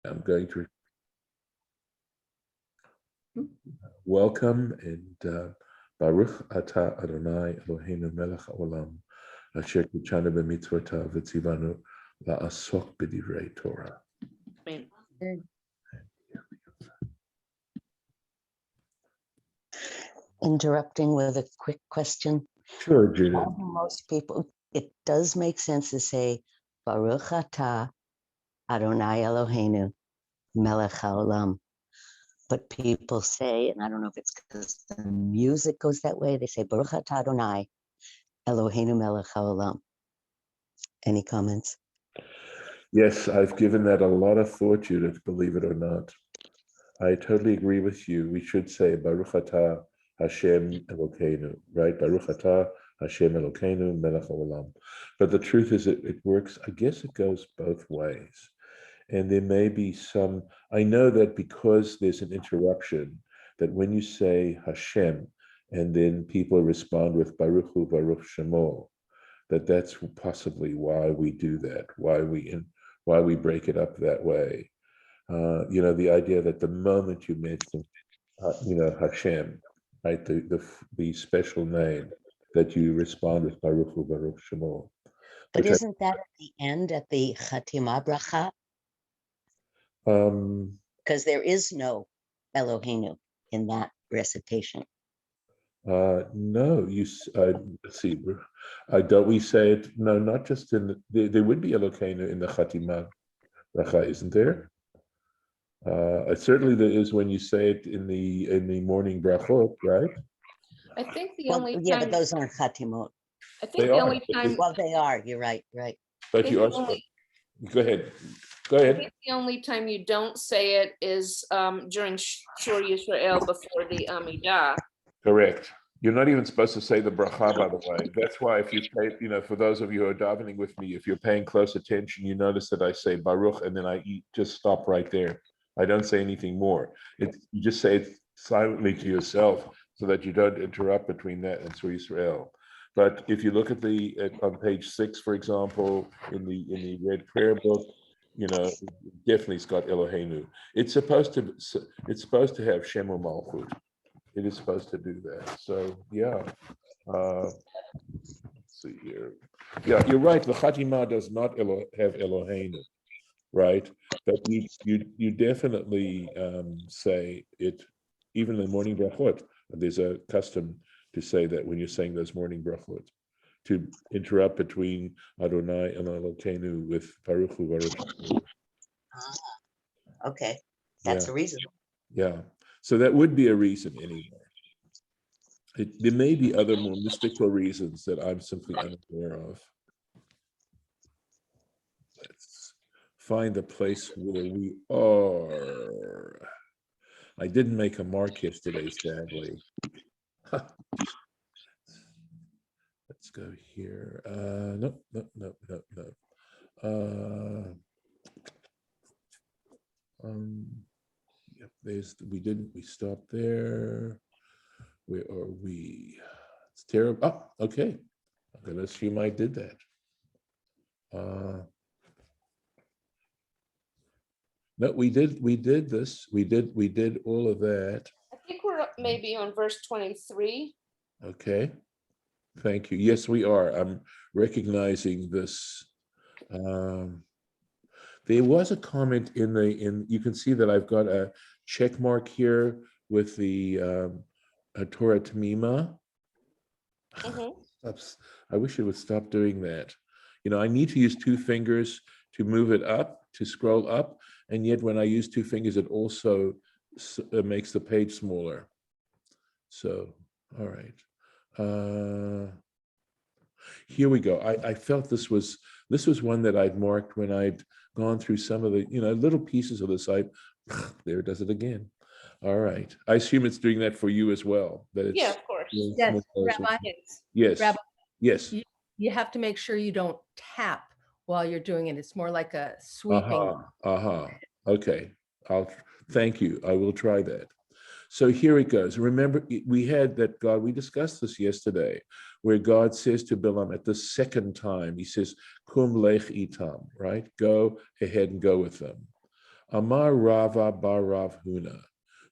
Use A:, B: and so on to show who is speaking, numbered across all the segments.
A: I'm going to welcome and Baruch Ata Adonai Eloheinu Melech Haolam Asher Kitshanu b'mitzvotav v'tzivanu la'asok b'divrei Torah.
B: Amen. Interrupting with a quick question.
A: Sure, Judith.
B: Most people, it does make sense to say Baruch Ata Adonai Eloheinu Melech Haolam. But people say, and I don't know if it's because the music goes that way, they say Baruch Ata Adonai Eloheinu Melech Haolam. Any comments?
A: Yes, I've given that a lot of thought, Judith, believe it or not. I totally agree with you. We should say Baruch Ata Hashem Elokeinu, right? Baruch Ata Hashem Elokeinu Melech Haolam. But the truth is it works, I guess it goes both ways. And there may be some, I know that because there's an interruption, that when you say Hashem, and then people respond with Baruch Hu Baruch Shemo, that's possibly why we do that, why we break it up that way. The idea that the moment you mention, Hashem, right, the special name, that you respond with Baruch Hu Baruch Shemo.
B: But isn't that at the end, at the Chatimah Bracha? Because there is no Eloheinu in that recitation.
A: No, let's see. Don't we say it? No, not just in there would be Elokeinu in the Chatimah Bracha, isn't there? Certainly there is when you say it in the morning brachot, right?
C: I think the only time.
B: Yeah, but those aren't Chatimot.
C: I think the only time.
B: Well, they are. You're right.
A: But you also. Go ahead.
C: I think the only time you don't say it is during Shur Yisrael before the Amidah.
A: Correct. You're not even supposed to say the bracha, by the way. That's why if you pay, for those of you who are davening with me, if you're paying close attention, you notice that I say Baruch and then I just stop right there. I don't say anything more. You just say it silently to yourself so that you don't interrupt between that and Shur Yisrael. But if you look at on page 6, for example, in the red prayer book, definitely it's got Eloheinu. It's supposed to have Shemu Malchut. It is supposed to do that. So yeah. Let's see here. Yeah, you're right. The Chatimah does not have Eloheinu, right? But you definitely say it, even in the morning brachot. There's a custom to say that when you're saying those morning brachot, to interrupt between Adonai and Elokeinu with Baruch Hu Baruch.
B: Okay, that's a reason.
A: Yeah, so that would be a reason anyway. There may be other more mystical reasons that I'm simply unaware of. Let's find the place where we are. I didn't make a mark yesterday, sadly. Let's go here. No. Yep, we stopped there. Where are we? It's terrible. Oh, okay. I'm gonna assume I did that. No, we did this. We did all of that.
C: I think we're maybe on verse 23.
A: Okay. Thank you. Yes, we are. I'm recognizing this. There was a comment in you can see that I've got a check mark here with the Torah Temimah. I wish it would stop doing that. I need to use 2 fingers to move it up, to scroll up, and yet when I use 2 fingers, it also makes the page smaller. So, all right. Here we go. I felt this was one that I'd marked when I'd gone through some of the little pieces of the site. There it does it again. All right. I assume it's doing that for you as well.
C: Yeah, of course.
D: Yes, Rabbi.
A: Yes.
D: Rabbi,
A: yes.
D: You have to make sure you don't tap while you're doing it. It's more like a sweeping.
A: Okay. Thank you. I will try that. So here it goes. Remember, we had that God, we discussed this yesterday, where God says to Bilam at the second time, he says, Kum lech itam, right? Go ahead and go with them. Amar Rava bar Rav Huna.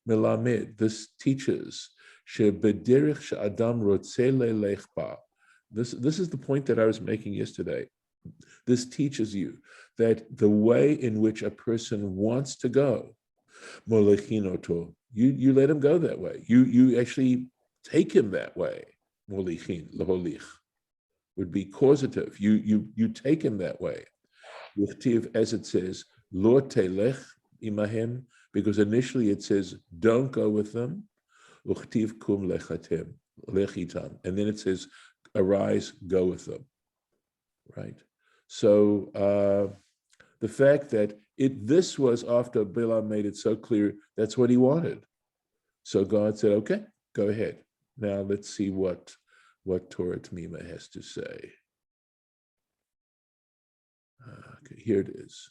A: Melamed, this teaches, shebederich she'adam rotzeh lelech ba. This is the point that I was making yesterday. This teaches you that the way in which a person wants to go, molechinoto, you let him go that way. You actually take him that way. Molichin, leholich, would be causative. You take him that way. As it says, lo telech imahem, because initially it says, don't go with them. Uchtiv kum lechatem, lechitam. And then it says, arise, go with them. Right? So the fact that this was after Bilam made it so clear, that's what he wanted. So God said, okay, go ahead. Now let's see what Torah Temimah has to say. Okay, here it is.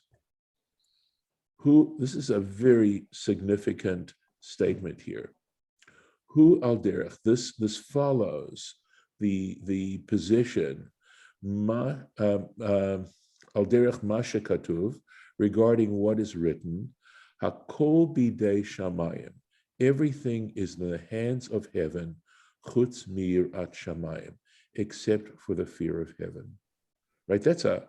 A: This is a very significant statement here. Hu al derech, this follows the position al derech ma shekatuv, regarding what is written, hakol bidei shamayim, everything is in the hands of heaven, chutz mirat shamayim, except for the fear of heaven. Right? That's an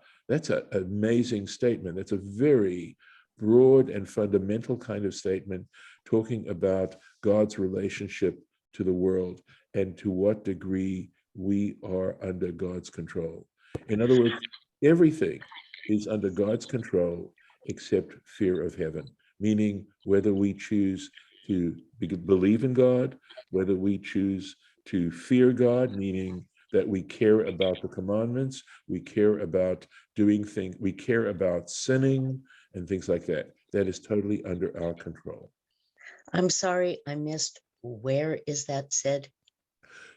A: amazing statement. That's a very broad and fundamental kind of statement, talking about God's relationship to the world and to what degree we are under God's control. In other words, everything is under God's control except fear of heaven, meaning whether we choose to believe in God, whether we choose to fear God, meaning that we care about the commandments, we care about doing things, we care about sinning and things like that. That is totally under our control.
B: I'm sorry, I missed. Where is that said?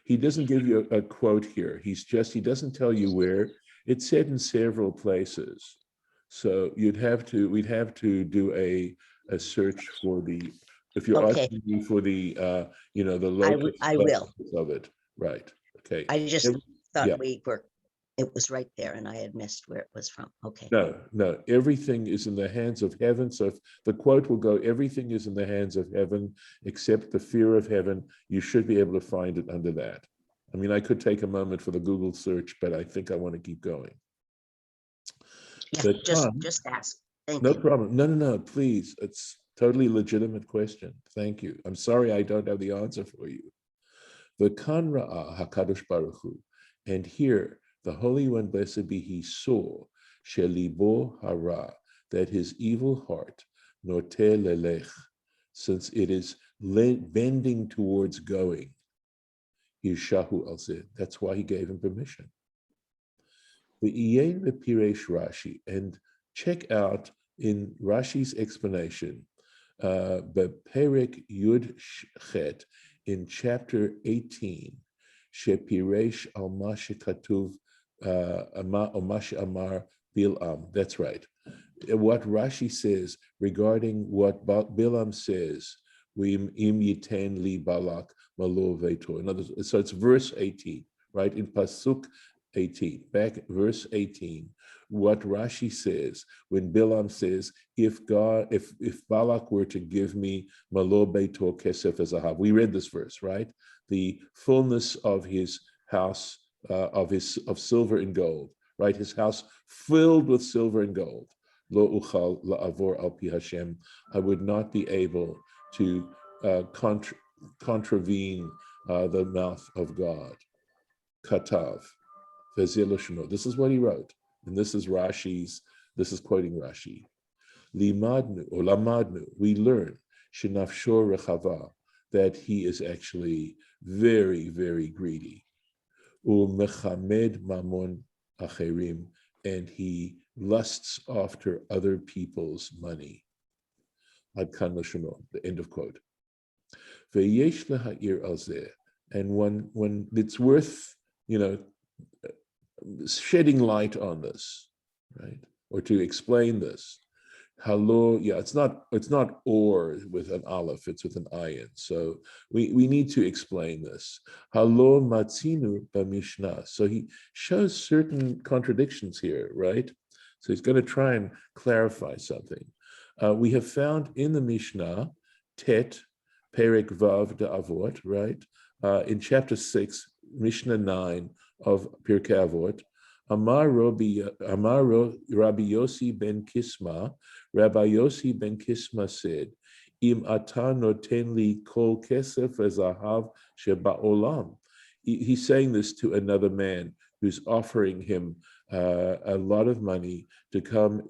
A: He doesn't give you a quote here. He doesn't tell you where. It's said in several places. So we'd have to do a search for if you're
B: Okay.
A: asking me for the locus
B: I will.
A: of it. Right. Okay.
B: I just thought
A: Yeah.
B: it was right there and I had missed where it was from. Okay.
A: No, everything is in the hands of heaven. So if the quote will go, everything is in the hands of heaven, except the fear of heaven, you should be able to find it under that. I mean, I could take a moment for the Google search, but I think I want to keep going.
B: Yeah, just ask. Thank
A: No
B: you.
A: problem. No, please. It's totally legitimate question. Thank you. I'm sorry I don't have the answer for you. The Kan Ra'ah HaKadosh Baruch Hu, and here the Holy One, blessed be He, saw Shelibo Hara, that his evil heart, Noteh Lelech, since it is bending towards going, Yishahu al Zeh. That's why he gave him permission. The Iyen Piresh Rashi, and check out in Rashi's explanation, Beperek Yud Chet, in chapter 18, Shepiresh al Mashikatuv Amar Bilam. That's right. What Rashi says regarding what Bilam says, Im Yitain li Balak Malo Veto. In other words, so it's verse 18, right? In Pasuk 18, back verse 18, what Rashi says when Bilam says, if Balak were to give me Malo Beito Kesef Ezahav, we read this verse, right? The fullness of his house, of silver and gold, right? His house filled with silver and gold. Lo uchal la'avor al pi Hashem. I would not be able to contravene the mouth of God. Katav. This is what he wrote, and this is quoting Rashi. Limadnu or lamadnu, we learn shenafsho rechava, that he is actually very, very greedy. Umechamed mamon acherim, and he lusts after other people's money. Ad kan lashono, the end of quote. Veyesh leha'ir al zeh, and when it's worth, shedding light on this, right? Or to explain this. Halo, it's not or with an aleph, it's with an ayin. So we need to explain this. Halo matzinu b'mishnah. So he shows certain contradictions here, right? So he's going to try and clarify something. We have found in the Mishnah, Tet, Perek Vav de Avot, right? In chapter 6, Mishnah 9 of Pirkei Avot, Amar Rabbi Yossi ben Kisma, Rabbi Yossi ben Kisma said, Im ata noten li kol kesef v'zahav sheba'olam. He's saying this to another man who's offering him a lot of money to come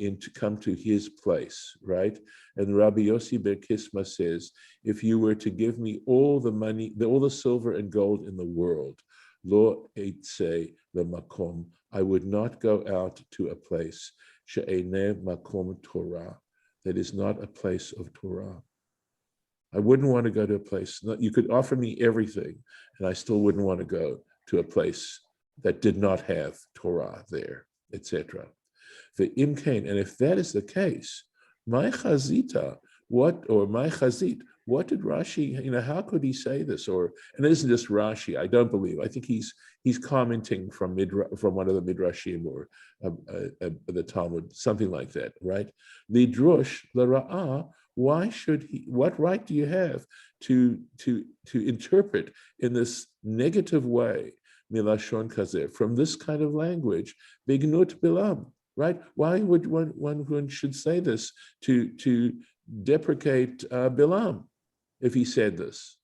A: to his place, right? And Rabbi Yossi ben Kisma says, if you were to give me all the money, all the silver and gold in the world, lo eitze lemakom, I would not go out to a place she'eneh makom Torah, that is not a place of Torah. I wouldn't want to go to a place. You could offer me everything, and I still wouldn't want to go to a place that did not have Torah there, etc. The imkain, and if that is the case, my chazita, my chazit, what did Rashi, how could he say this? And it isn't just Rashi, I don't believe. I think he's commenting from one of the midrashim or the Talmud, something like that, right? Lidrush l'ra'ah. Why should he? What right do you have to interpret in this negative way, milashon kazeh, from this kind of language, bignut bilam, right? Why would one should say this to deprecate Bilam if he said this?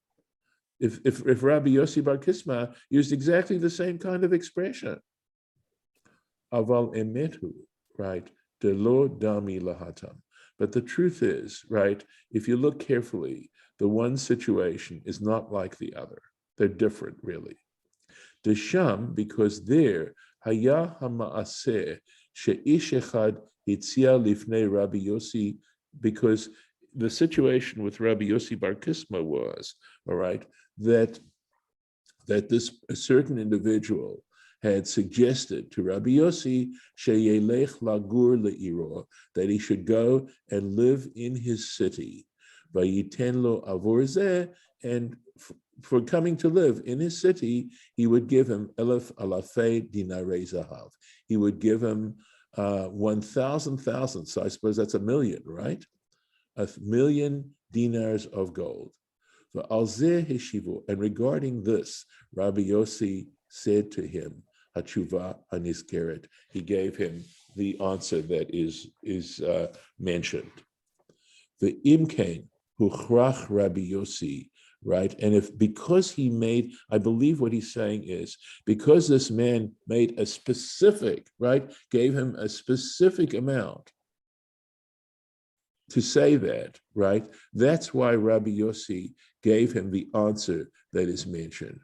A: If Rabbi Yossi bar Kisma used exactly the same kind of expression, aval emetu, right? De lo dami lahatam. But the truth is, right, if you look carefully, the one situation is not like the other. They're different, really. The Sham, because there, haya hama'aseh she'ish echad hitzia lifnei Rabbi Yossi, because the situation with Rabbi Yossi bar Kisma was, all right, that this a certain individual had suggested to Rabbi Yossi sheyelech lagur le'iro, that he should go and live in his city. Vayiten lo avor zeh, and for coming to live in his city, he would give him elef alafei dinarei zahav. He would give him 1,000. So I suppose that's 1,000,000, right? 1,000,000 dinars of gold. And regarding this, Rabbi Yossi said to him, Hatshuva Hanisgeret. He gave him the answer that is mentioned. The imkain huchrach Rabbi Yossi, right? And because he made, I believe what he's saying is, because this man made a specific, right, gave him a specific amount to say that, right? That's why Rabbi Yossi gave him the answer that is mentioned.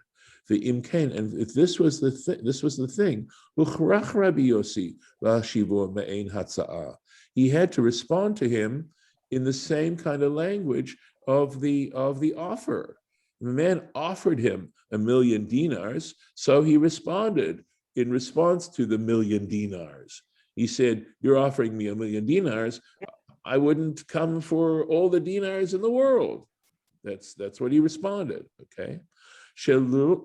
A: The imkain, and if this was the thing, uchrach Rabbi Yossi la'shivo me'ein hatza'ah. He had to respond to him in the same kind of language of the offer. The man offered him 1,000,000 dinars, so he responded in response to the 1,000,000 dinars. He said, "You're offering me 1,000,000 dinars. I wouldn't come for all the dinars in the world." That's what he responded. Okay. Shelo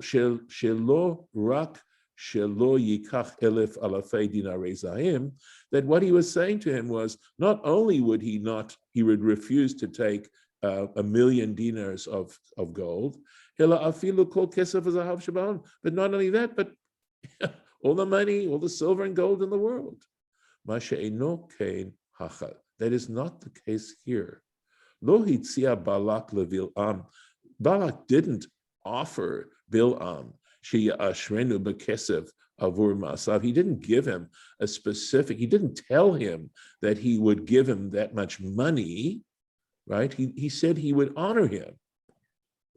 A: rak shelo yikach elef alafei dinarei zahim. That what he was saying to him was, not only would he refuse to take 1,000,000 dinars of gold, but not only that, but all the money, all the silver and gold in the world. That is not the case here. Lo hitzia Balak levil'am. Balak didn't offer Bil'am sheyashrenu b'kesef avur ma'asav. He didn't give him he didn't tell him that he would give him that much money, right? He said he would honor him,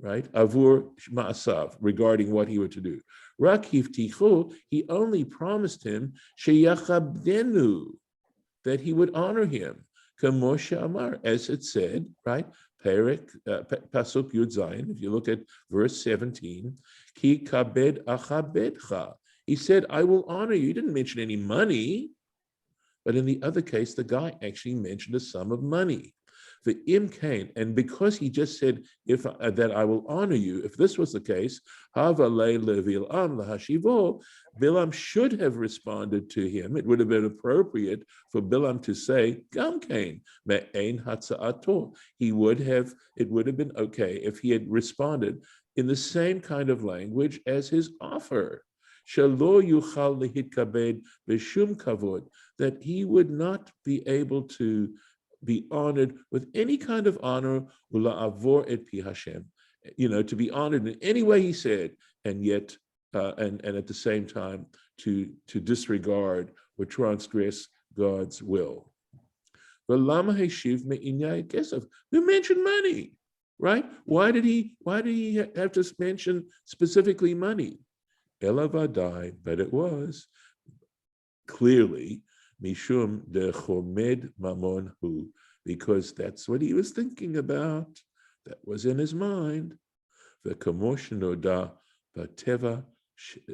A: right? Avur ma'asav, regarding what he were to do. Rak hivtichu, he only promised him sheyachabdenu, that he would honor him. Moshe Amar, as it said, right? Pasuk Yud Zayin, if you look at verse 17, Ki kabed achabedcha. He said, I will honor you. He didn't mention any money, but in the other case, the guy actually mentioned a sum of money. the im Cain, and because he just said if that I will honor you, if this was the case, Hava Bilam should have responded to him. It would have been appropriate for Bilam to say, Gam Cain, me'ein hatza'ato. It would have been okay if he had responded in the same kind of language as his offer. Shelo yuchal lehitkabed b'shum kavod, that he would not be able to be honored with any kind of honor, ula'avor et pi Hashem, to be honored in any way he said, and yet, and at the same time, to disregard or transgress God's will. Who mentioned money, right? Why did he have to mention specifically money? Elavadai, but it was clearly Mishum de Chomed Mamon Hu, because that's what he was thinking about. That was in his mind. The Kamoshnoda Bateva,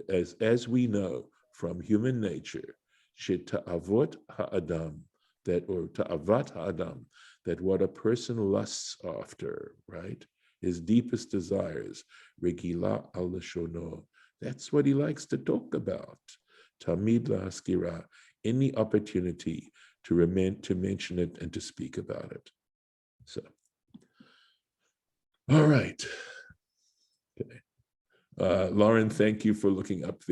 A: as we know from human nature, Ta'avot Ha'adam, Ta'avat Ha'adam, that what a person lusts after, right? His deepest desires, Regila al Lashono. That's what he likes to talk about. Tamid Lahaskira, any opportunity to mention it and to speak about it. So, all right. Okay. Lauren, thank you for looking up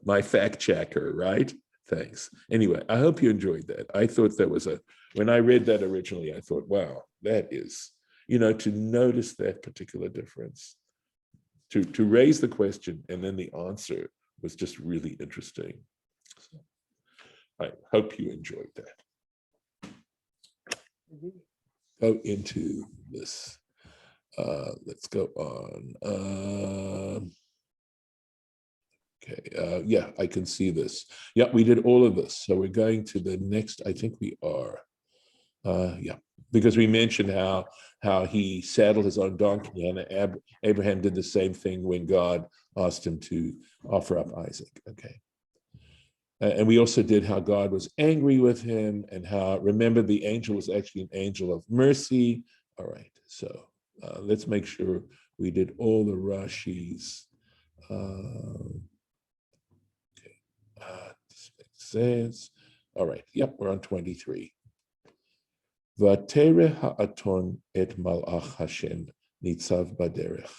A: my fact checker, right? Thanks. Anyway, I hope you enjoyed that. I thought that was when I read that originally, I thought, wow, that is, to notice that particular difference, to raise the question and then the answer was just really interesting. So, I hope you enjoyed that. Go into this. Let's go on. Okay, yeah, I can see this. Yeah, we did all of this. So we're going to the next, I think we are. Yeah, because we mentioned how he saddled his own donkey, and Abraham did the same thing when God asked him to offer up Isaac. Okay. And we also did how God was angry with him, and how, remember, the angel was actually an angel of mercy. All right, so let's make sure we did all the Rashis. Okay, this makes sense. All right, yep, we're on 23. Vatere ha'aton et malach Hashem nitzav baderech.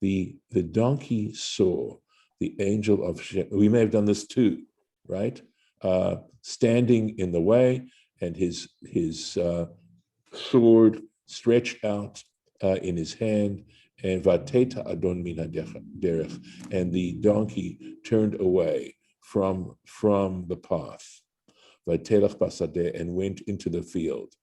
A: The donkey saw the angel of Hashem. We may have done this too, right? Standing in the way, and his sword stretched out in his hand, and vateta adon min derech, and the donkey turned away from the path. Vatelach basadeh, and went into the field.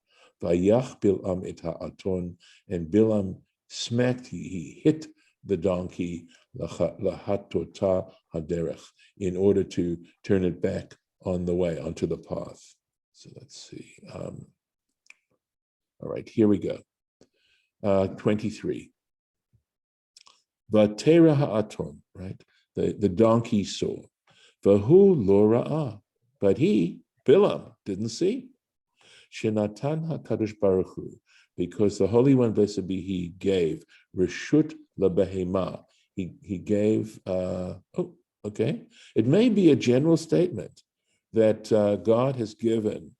A: Vayach Bilam et ha'aton, and Bilam smacked, he hit the donkey lahatota haderech, in order to turn it back on the way, onto the path. So let's see. All right, here we go. 23. Vatera ha'aton, right? The donkey saw. Vahu lo ra'ah, but he, Bilam, didn't see. Shenatan HaKadosh Baruch Hu, because the Holy One, blessed be He, gave Reshut LaBehema. He gave, okay. It may be a general statement that God has given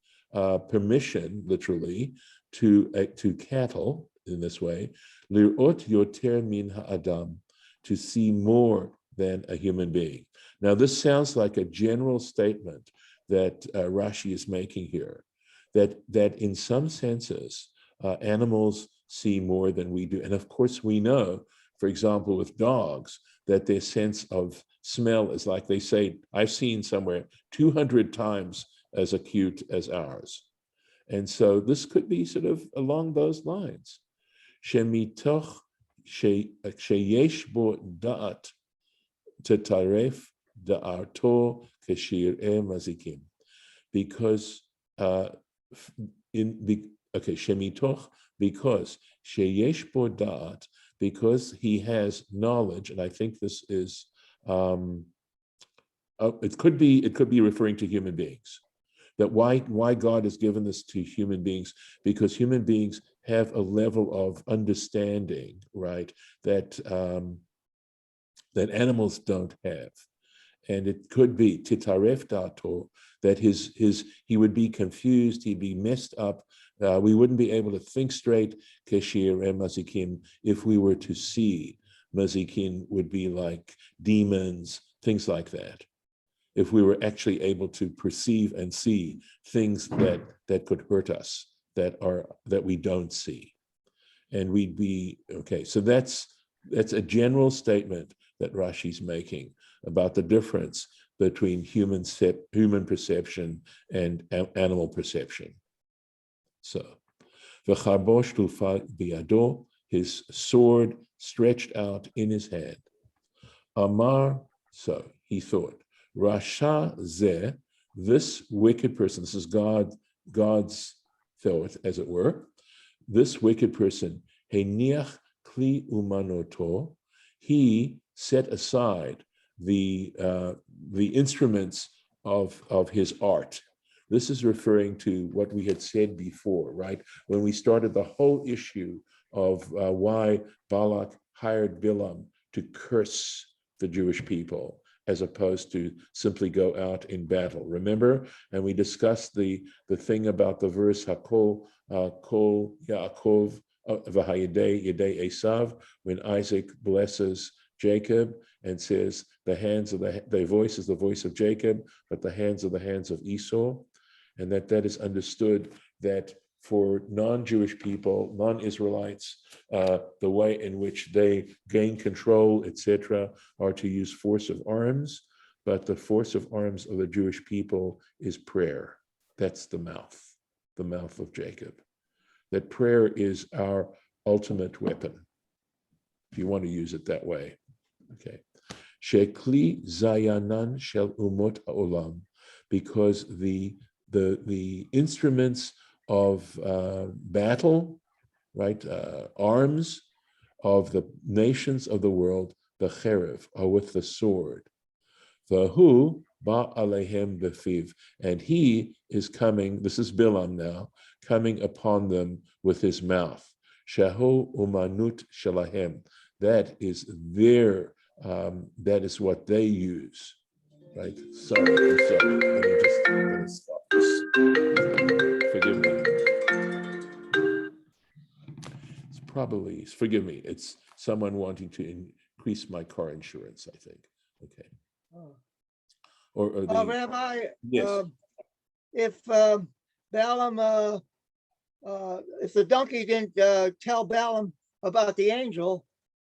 A: permission, literally, to cattle in this way, Lirot Yoter Min HaAdam, to see more than a human being. Now, this sounds like a general statement that Rashi is making here, that in some senses, animals see more than we do. And of course, we know, for example, with dogs, that their sense of smell is, like they say, I've seen somewhere 200 times as acute as ours. And so this could be sort of along those lines. Shemitoch sheyesh bo da'at tetaref da'arto keshir'e mazikim. Because shemitoch, because sheyesh bo da'at, because he has knowledge, and I think this is it could be referring to human beings, that why God has given this to human beings, because human beings have a level of understanding, right, that that animals don't have. And it could be titaref dato, that he would be confused, he'd be messed up. We wouldn't be able to think straight, keshir and mazikin, if we were to see. Mazikin would be like demons, things like that. If we were actually able to perceive and see things that could hurt us, that we don't see. And we'd be, okay, so that's a general statement that Rashi's making about the difference between human perception and animal perception. So, v'charbosh tulfa biyado, his sword stretched out in his hand. Amar, so he thought, Rasha zeh, this wicked person, this is God's thought, as it were, this wicked person, heniach kli umanoto, he set aside the instruments of his art. This is referring to what we had said before, right? When we started the whole issue of why Balak hired Bilam to curse the Jewish people, as opposed to simply go out in battle. Remember? And we discussed the thing about the verse Hakol Kol Yaakov V'Hayedei Yedei Esav, when Isaac blesses Jacob and says the voice is the voice of Jacob, but the hands are the hands of Esau, and that is understood that for non-Jewish people, non-Israelites, the way in which they gain control, etc., are to use force of arms, but the force of arms of the Jewish people is prayer. That's the mouth of Jacob. That prayer is our ultimate weapon, if you want to use it that way. Okay. Shekli zayanan shel umot ha'olam, because the instruments of battle, right, arms of the nations of the world, the cherev, are with the sword. Vahu ba alehem befiv, and he is coming, this is Bilam now, coming upon them with his mouth. Shahu umanut shalahem, that is that is what they use, right? Sorry, I'm sorry. Let me stop this. Forgive me. Forgive me, it's someone wanting to increase my car insurance, I think. Okay. Or
E: Rabbi,
A: yes.
E: If Balaam, if the donkey didn't tell Balaam about the angel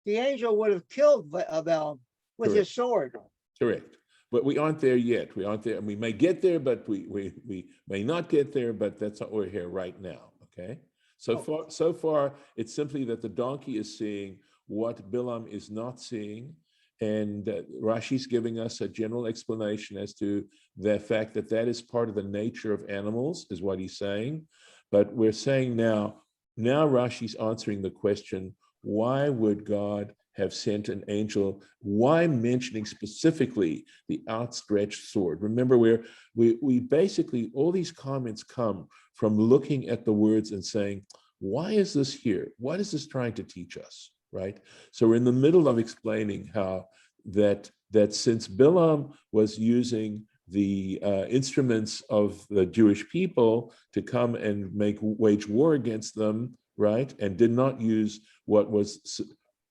E: would have killed Balaam with his sword.
A: Correct. But we aren't there yet. We aren't there, and we may get there, but we may not get there. But that's what we're here right now. Okay. So far, it's simply that the donkey is seeing what Bilam is not seeing, and Rashi's giving us a general explanation as to the fact that is part of the nature of animals, is what he's saying. But we're saying now Rashi's answering the question: why would God have sent an angel? Why mentioning specifically the outstretched sword? Remember, we basically, all these comments come from looking at the words and saying, why is this here? What is this trying to teach us, right? So we're in the middle of explaining how that since Bilam was using the instruments of the Jewish people to come and wage war against them, right, and did not use what was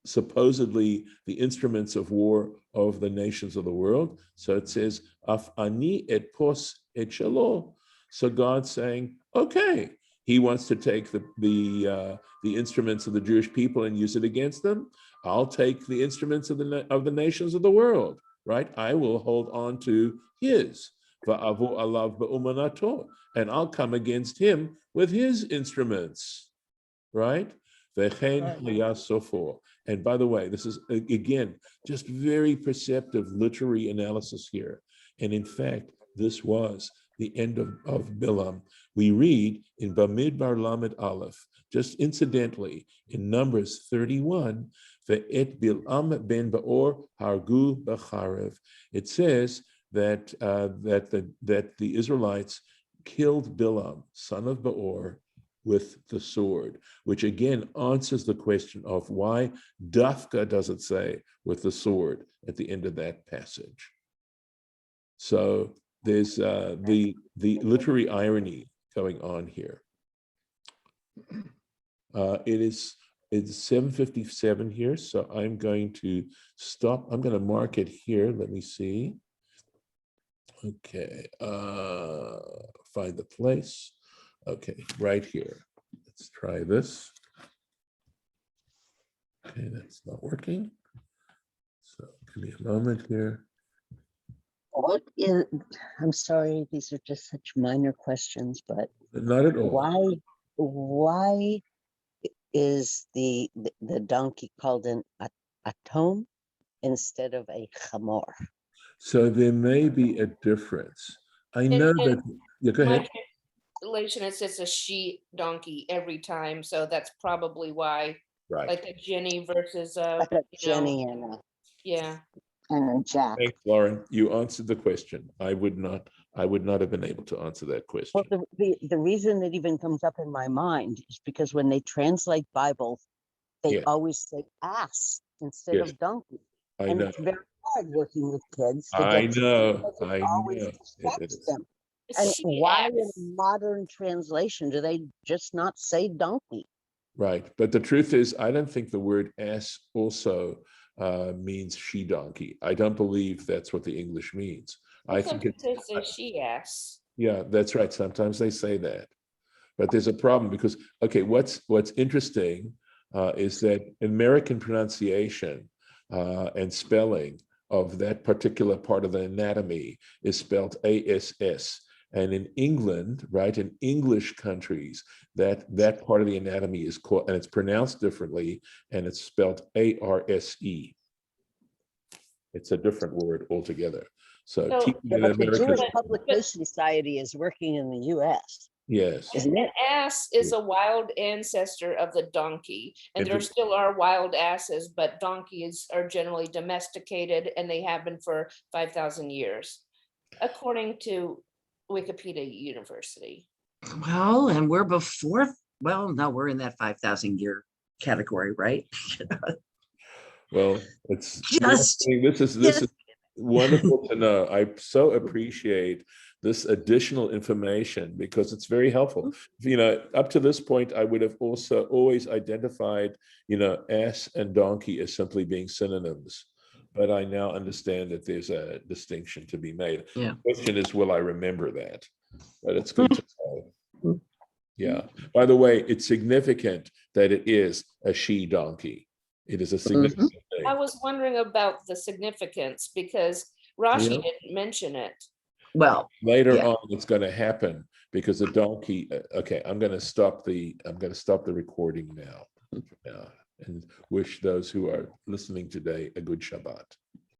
A: supposedly the instruments of war of the nations of the world. So it says, Af ani et pos et shalo. So God's saying, okay, he wants to take the instruments of the Jewish people and use it against them. I'll take the instruments of the nations of the world, right? I will hold on to his, va'avu alav ba'umanato, and I'll come against him with his instruments, right? And by the way, this is, again, just very perceptive literary analysis here. And in fact, this was the end of Bilam. We read in Bamidbar Lamed Aleph, just incidentally, in Numbers 31, Ve'et Bilam ben Ba'or hargu b'charev. It says that the Israelites killed Bilam, son of Beor, with the sword, which again answers the question of why Dafka does it say with the sword at the end of that passage. So there's the literary irony going on here. It's 7:57 here, so I'm going to stop. I'm going to mark it here. Let me see. Okay, find the place. Okay, right here. Let's try this. Okay, that's not working. So give me a moment here.
B: What is, I'm sorry, these are just such minor questions, but
A: Not at all.
B: why is the donkey called an atom instead of a chamor?
A: So there may be a difference. I
C: And-
A: know
C: and
A: that. Yeah, go
C: My
A: ahead.
C: translation, it says a she donkey every time, so that's probably why,
A: Right.
C: like a Jenny versus
B: Like a
C: you know,
B: Jenny
C: yeah.
B: and a Jack.
A: Thanks, Lauren. You answered the question. I would not have been able to answer that question.
B: Well, the reason it even comes up in my mind is because when they translate Bibles, they
A: Yeah.
B: always say ass instead
A: Yes.
B: of donkey.
A: I
B: And
A: know.
B: it's very hard working with kids to
A: I
B: get to
A: know.
B: because it
A: I
B: always
A: know. It
B: distracts
A: is.
B: them. And
C: She
B: why in
C: ass.
B: modern translation do they just not say donkey?
A: Right. But the truth is, I don't think the word ass also means she donkey. I don't believe that's what the English means. I think
C: Sometimes
A: it's,
C: they say she ass.
A: yeah, that's right. Sometimes they say that. But there's a problem because, okay, what's interesting is that American pronunciation and spelling of that particular part of the anatomy is spelled ASS. And in England, right, in English countries, that part of the anatomy is called, and it's pronounced differently, and it's spelled ARSE. It's a different word altogether. So
C: So-
A: teaching
B: Yeah,
A: in
B: but the
A: America,
B: Jewish Publication Society is working in the US,
A: yes.
B: isn't
C: An
B: it?
C: ass is a wild ancestor of the donkey, and
A: And
C: there
A: the-
C: still are wild asses, but donkeys are generally domesticated, and they have been for 5,000 years, according to Wikipedia University.
F: Well, and we're before, well, no, we're in that 5,000 year category, right?
A: Well, it's
F: Just-
A: this is
F: just-
A: wonderful to know. I so appreciate this additional information because it's very helpful. You know, up to this point, I would have also always identified, you know, ass and donkey as simply being synonyms. But I now understand that there's a distinction to be made.
F: Yeah.
A: The question is, will I remember that? But it's good to know. Yeah. By the way, it's significant that it is a she donkey. It is a significant thing.
C: I was wondering about the significance because Rashi
A: Yeah.
C: didn't mention it.
F: Well,
A: Later
F: Yeah.
A: on, it's going to happen because the donkey. Okay, I'm going to stop the recording now, and wish those who are listening today a good Shabbat.